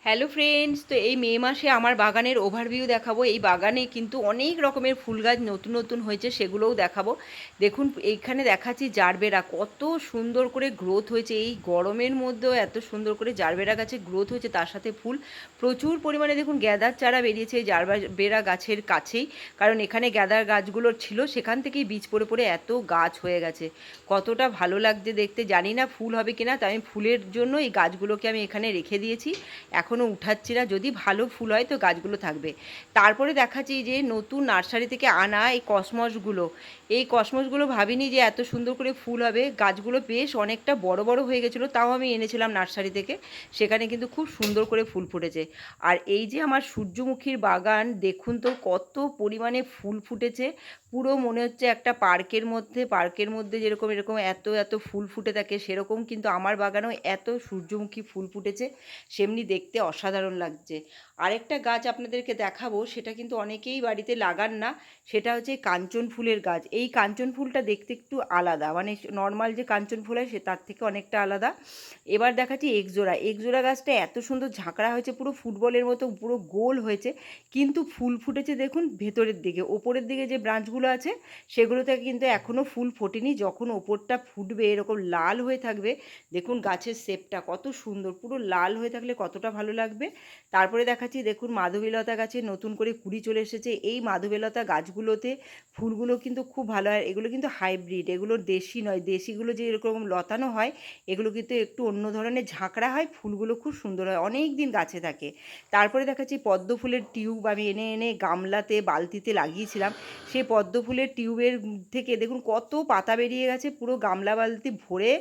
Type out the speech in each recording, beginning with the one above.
Hello friends, তো এই মে মাসে আমার বাগানের ওভারভিউ দেখাবো। এই বাগানে কিন্তু অনেক রকমের ফুল গাছ নতুন নতুন হয়েছে, সেগুলোও দেখাবো। দেখুন এইখানে দেখাচ্ছি জারবেরা, কত সুন্দর করে গ্রোথ হয়েছে। এই গরমের মধ্যেও এত সুন্দর করে জারবেরা গাছে গ্রোথ হয়েছে, তার সাথে ফুল প্রচুর পরিমাণে। দেখুন গ্যাদার চারা বেরিয়েছে এই জারবেরা গাছের কাছেই, কারণ এখানে গ্যাদার গাছগুলো ছিল, সেখান থেকেই বীজ পড়ে পড়ে এত গাছ হয়ে গেছে। কতটা ভালো লাগছে দেখতে। জানি না ফুল হবে কিনা, তাই আমি ফুলের জন্য এই গাছগুলোকে আমি এখানে রেখে দিয়েছি, এখনও উঠাচ্ছি না। যদি ভালো ফুল হয় তো গাছগুলো থাকবে। তারপরে দেখাচ্ছি যে নতুন নার্সারি থেকে আনা এই কসমসগুলো। এই কসমসগুলো ভাবিনি যে এত সুন্দর করে ফুল হবে। গাছগুলো বেশ অনেকটা বড় বড় হয়ে গেছিলো, তাও আমি এনেছিলাম নার্সারি থেকে, সেখানে কিন্তু খুব সুন্দর করে ফুল ফুটেছে। আর এই যে আমার সূর্যমুখীর বাগান, দেখুন তো কত পরিমাণে ফুল ফুটেছে। পুরো মনে হচ্ছে একটা পার্কের মধ্যে যেরকম এরকম এত এত ফুল ফুটে থাকে, সেরকম কিন্তু আমার বাগানেও এত সূর্যমুখী ফুল ফুটেছে, সেমনি দেখতে অসাধারণ লাগছে। আরেকটা গাছ আপনাদেরকে দেখাবো, সেটা কিন্তু অনেকেই বাড়িতে লাগান না। সেটা হচ্ছে কাঞ্চন ফুলের গাছ। এই কাঞ্চন ফুলটা দেখতে একটু আলাদা, মানে নর্মাল যে কাঞ্চন ফুল হয় সে তার থেকে অনেকটা আলাদা। এবার দেখাচ্ছি একজোড়া গাছটা এত সুন্দর ঝাঁকড়া হয়েছে, পুরো ফুটবলের মতো পুরো গোল হয়েছে, কিন্তু ফুল ফুটেছে দেখুন ভেতরের দিকে। ওপরের দিকে যে ব্রাঞ্চগুলো আছে সেগুলোতে কিন্তু এখনও ফুল ফোটেনি। যখন ওপরটা ফুটবে এরকম লাল হয়ে থাকবে, দেখুন গাছের শেপটা কত সুন্দর, পুরো লাল হয়ে থাকলে কতটা ভালো লাগবে। তারপরে দেখাচ্ছি দেখুন মাধবীলতা গাছে নতুন করে কুড়ি চলে এসেছে। এই মাধবীলতা গাছগুলোতে ফুলগুলো কিন্তু খুব ভালো হয়। এগুলো কিন্তু হাইব্রিড, এগুলো দেশি নয়। দেশিগুলো যে এরকম লতানো হয়, এগুলো কিন্তু একটু অন্য ধরনের ঝাঁকড়া হয়, ফুলগুলো খুব সুন্দর হয়, অনেক দিন গাছে থাকে। তারপরে দেখাচ্ছি পদ্ম ফুলের টিউব আমি এনে এনে গামলাতে বালতিতে লাগিয়েছিলাম। সেই পদ্ম ফুলের টিউবের থেকে দেখুন কত পাতা বেরিয়ে গেছে, পুরো গামলা বালতি ভরে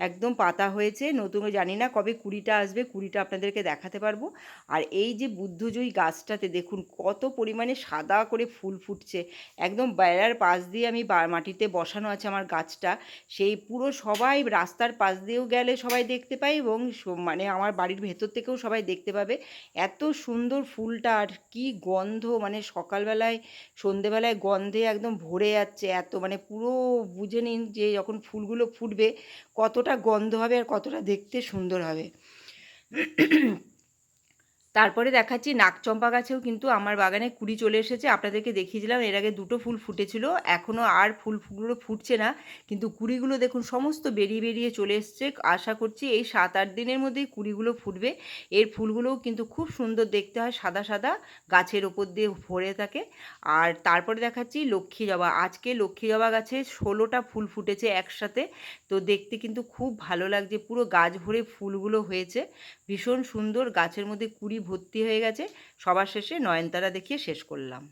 একদম পাতা হয়েছে নতুন। জানি না কবে কুড়িটা আসবে, কুড়িটা আপনাদেরকে দেখাতে পারবো। আর এই যে বুদ্ধজয়ী গাছটাতে দেখুন কত পরিমাণে সাদা করে ফুল ফুটছে। একদম বেড়ার পাশ দিয়ে আমি মাটিতে বসানো আছে আমার গাছটা, সেই পুরো সবাই রাস্তার পাশ দিয়েও গেলে সবাই দেখতে পায়, এবং মানে আমার বাড়ির ভেতর থেকেও সবাই দেখতে পাবে। এত সুন্দর ফুলটা, আর কি গন্ধ, মানে সকালবেলায় সন্ধেবেলায় গন্ধে একদম ভরে যাচ্ছে। এত মানে পুরো বুঝে নিন যে যখন ফুলগুলো ফুটবে কতটা গন্ধ হবে আর কতটা দেখতে সুন্দর হবে। তারপরে দেখাচ্ছি নাকচম্পা গাছেও কিন্তু আমার বাগানে কুড়ি চলে এসেছে। আপনাদেরকে দেখিয়েছিলাম এর আগে দুটো ফুল ফুটেছিল, এখনও আর ফুলগুলো ফুটছে না, কিন্তু কুড়িগুলো দেখুন সমস্ত বেরিয়ে বেরিয়ে চলে এসছে। আশা করছি এই 7-8 দিনের মধ্যেই কুড়িগুলো ফুটবে। এর ফুলগুলোও কিন্তু খুব সুন্দর দেখতে হয়, সাদা সাদা, গাছের ওপর দিয়ে ভরে থাকে। আর তারপরে দেখাচ্ছি লক্ষ্মী জবা। আজকে লক্ষ্মী জবা গাছে 16টা ফুল ফুটেছে একসাথে, তো দেখতে কিন্তু খুব ভালো লাগছে। পুরো গাছ ভরে ফুলগুলো হয়েছে, ভীষণ সুন্দর, গাছের মধ্যে কুড়ি ভর্তি হয়ে গেছে। সবার শেষে নয়নতারা দেখিয়ে শেষ করলাম।